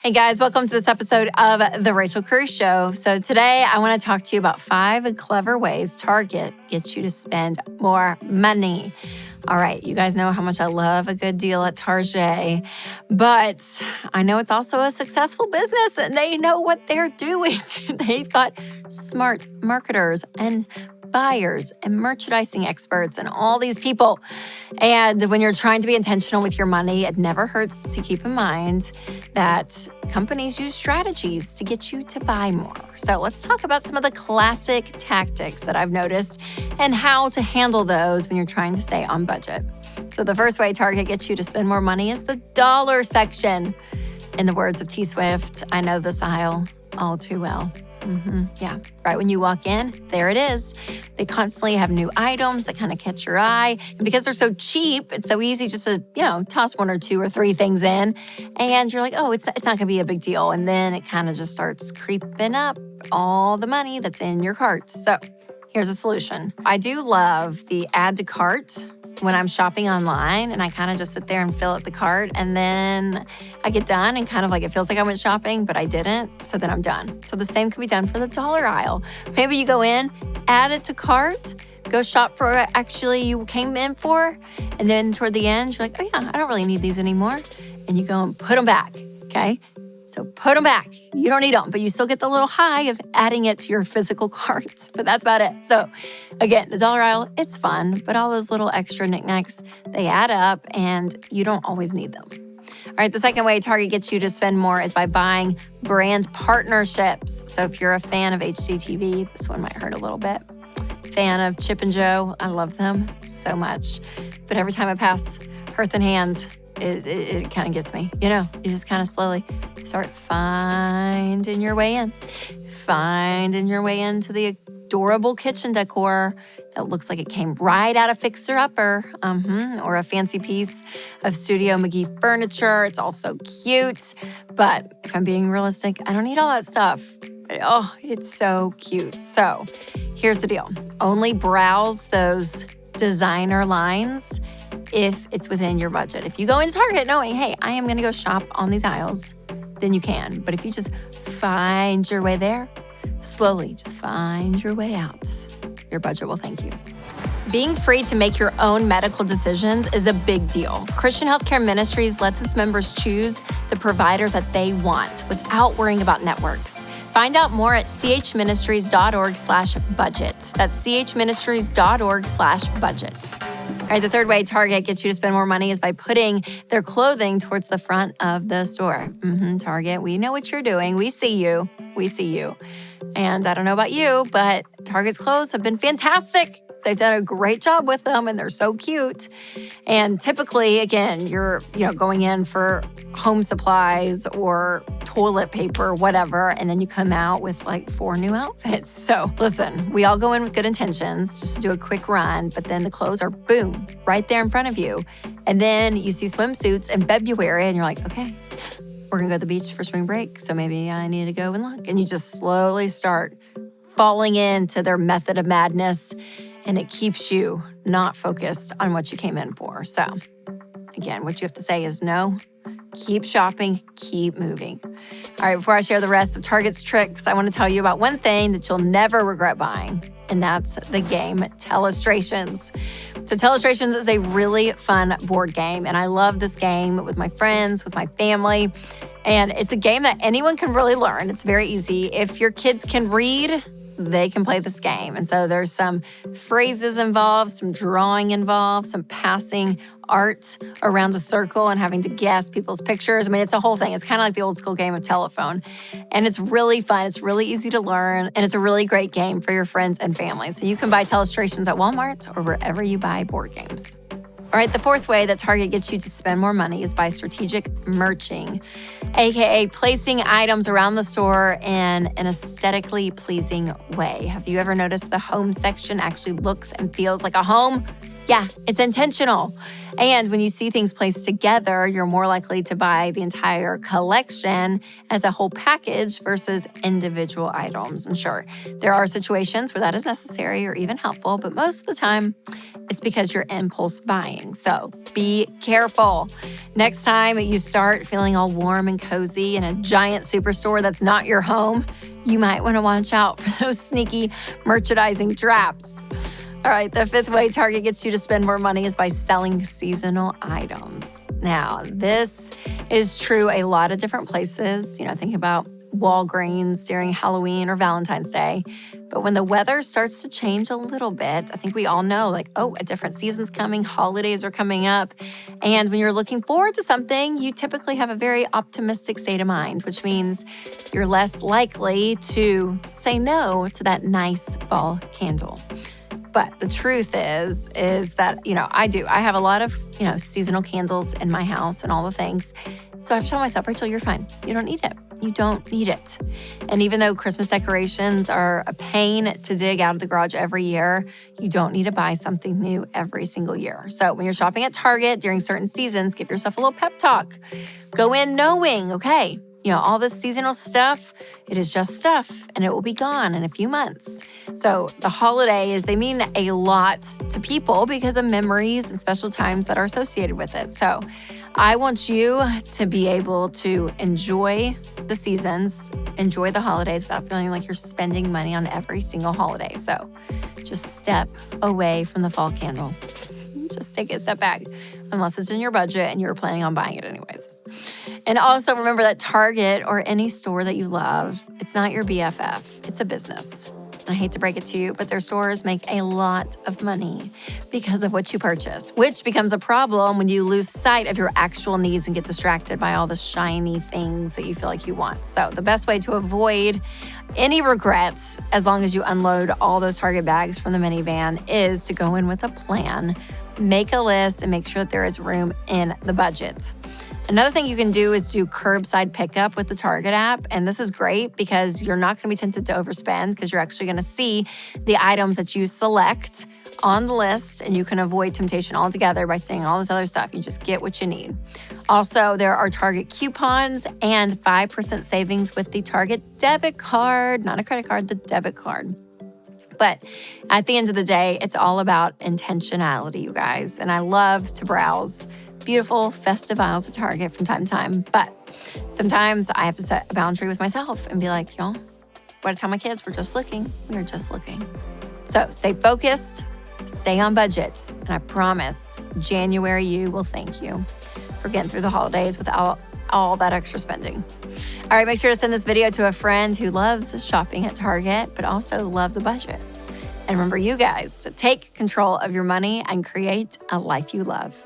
Hey guys, welcome to this episode of The Rachel Cruze Show. So today I want to talk to you about 5 clever ways Target gets you to spend more money. All right, you guys know how much I love a good deal at Target, but I know it's also a successful business and they know what they're doing. They've got smart marketers and buyers and merchandising experts and all these people. And when you're trying to be intentional with your money, it never hurts to keep in mind that companies use strategies to get you to buy more. So let's talk about some of the classic tactics that I've noticed and how to handle those when you're trying to stay on budget. So the first way Target gets you to spend more money is the dollar section. In the words of T Swift, I know this aisle all too well. Yeah, right when you walk in, there it is. They constantly have new items that kind of catch your eye. And because they're so cheap, it's so easy just to, toss 1 or 2 or 3 things in. And you're like, oh, it's not going to be a big deal. And then it kind of just starts creeping up all the money that's in your cart. So here's a solution. I do love the add to cart when I'm shopping online, and I kind of just sit there and fill out the cart, and then I get done and kind of like it feels like I went shopping, but I didn't, so then I'm done. So the same can be done for the dollar aisle. Maybe you go in, add it to cart, go shop for what actually you came in for, and then toward the end, you're like, oh yeah, I don't really need these anymore, and you go and put them back, okay? So put them back. You don't need them, but you still get the little high of adding it to your physical cart. But that's about it. So again, the dollar aisle, it's fun, but all those little extra knickknacks, they add up and you don't always need them. All right, the second way Target gets you to spend more is by buying brand partnerships. So if you're a fan of HGTV, this one might hurt a little bit. Fan of Chip and Jo, I love them so much. But every time I pass Hearth and Hand, it kind of gets me. You just kind of slowly start finding your way in. Finding your way into the adorable kitchen decor that looks like it came right out of Fixer Upper, or a fancy piece of Studio McGee furniture. It's all so cute. But if I'm being realistic, I don't need all that stuff. But it's so cute. So here's the deal. Only browse those designer lines if it's within your budget. If you go into Target knowing, hey, I am going to go shop on these aisles, then you can. But if you just find your way there, slowly just find your way out, your budget will thank you. Being free to make your own medical decisions is a big deal. Christian Healthcare Ministries lets its members choose the providers that they want without worrying about networks. Find out more at chministries.org/budget. That's chministries.org/budget. All right, the third way Target gets you to spend more money is by putting their clothing towards the front of the store. Target, we know what you're doing. We see you. We see you. And I don't know about you, but Target's clothes have been fantastic. They've done a great job with them, and they're so cute. And typically, again, you're going in for home supplies or toilet paper, whatever, and then you come out with like 4 new outfits. So listen, we all go in with good intentions, just to do a quick run, but then the clothes are boom, right there in front of you. And then you see swimsuits in February, and you're like, okay, we're gonna go to the beach for spring break, so maybe I need to go and look. And you just slowly start falling into their method of madness, and it keeps you not focused on what you came in for. So again, what you have to say is no, keep shopping, keep moving. All right, before I share the rest of Target's tricks, I want to tell you about one thing that you'll never regret buying, and that's the game Telestrations. So Telestrations is a really fun board game, and I love this game with my friends, with my family, and it's a game that anyone can really learn. It's very easy. If your kids can read, they can play this game. And so there's some phrases involved, some drawing involved, some passing art around a circle and having to guess people's pictures. I mean, it's a whole thing. It's kind of like the old school game of telephone. And it's really fun. It's really easy to learn. And it's a really great game for your friends and family. So you can buy Telestrations at Walmart or wherever you buy board games. All right, the fourth way that Target gets you to spend more money is by strategic merching, aka placing items around the store in an aesthetically pleasing way. Have you ever noticed the home section actually looks and feels like a home? Yeah, it's intentional. And when you see things placed together, you're more likely to buy the entire collection as a whole package versus individual items. And sure, there are situations where that is necessary or even helpful, but most of the time, it's because you're impulse buying. So be careful. Next time you start feeling all warm and cozy in a giant superstore that's not your home, you might want to watch out for those sneaky merchandising traps. All right, the fifth way Target gets you to spend more money is by selling seasonal items. Now, this is true a lot of different places. Think about Walgreens during Halloween or Valentine's Day. But when the weather starts to change a little bit, I think we all know, a different season's coming, holidays are coming up. And when you're looking forward to something, you typically have a very optimistic state of mind, which means you're less likely to say no to that nice fall candle. But the truth is that, I have a lot of, seasonal candles in my house and all the things. So I've told myself, Rachel, you're fine. You don't need it. You don't need it. And even though Christmas decorations are a pain to dig out of the garage every year, you don't need to buy something new every single year. So when you're shopping at Target during certain seasons, give yourself a little pep talk. Go in knowing, okay, all this seasonal stuff, it is just stuff and it will be gone in a few months. So the holidays, they mean a lot to people because of memories and special times that are associated with it. So I want you to be able to enjoy the seasons, enjoy the holidays without feeling like you're spending money on every single holiday. So just step away from the fall candle. Just take a step back, unless it's in your budget and you're planning on buying it anyways. And also remember that Target or any store that you love, it's not your BFF, it's a business. I hate to break it to you, but their stores make a lot of money because of what you purchase, which becomes a problem when you lose sight of your actual needs and get distracted by all the shiny things that you feel like you want. So the best way to avoid any regrets, as long as you unload all those Target bags from the minivan, is to go in with a plan, make a list, and make sure that there is room in the budget. Another thing you can do is do curbside pickup with the Target app. And this is great because you're not going to be tempted to overspend because you're actually going to see the items that you select on the list, and you can avoid temptation altogether by saying all this other stuff. You just get what you need. Also, there are Target coupons and 5% savings with the Target debit card, not a credit card, the debit card. But at the end of the day, it's all about intentionality, you guys. And I love to browse beautiful festive aisles at Target from time to time. But sometimes I have to set a boundary with myself and be like, y'all, what I tell my kids, we're just looking. We are just looking. So stay focused, stay on budget. And I promise January you will thank you for getting through the holidays without all that extra spending. All right, make sure to send this video to a friend who loves shopping at Target, but also loves a budget. And remember, you guys, to take control of your money and create a life you love.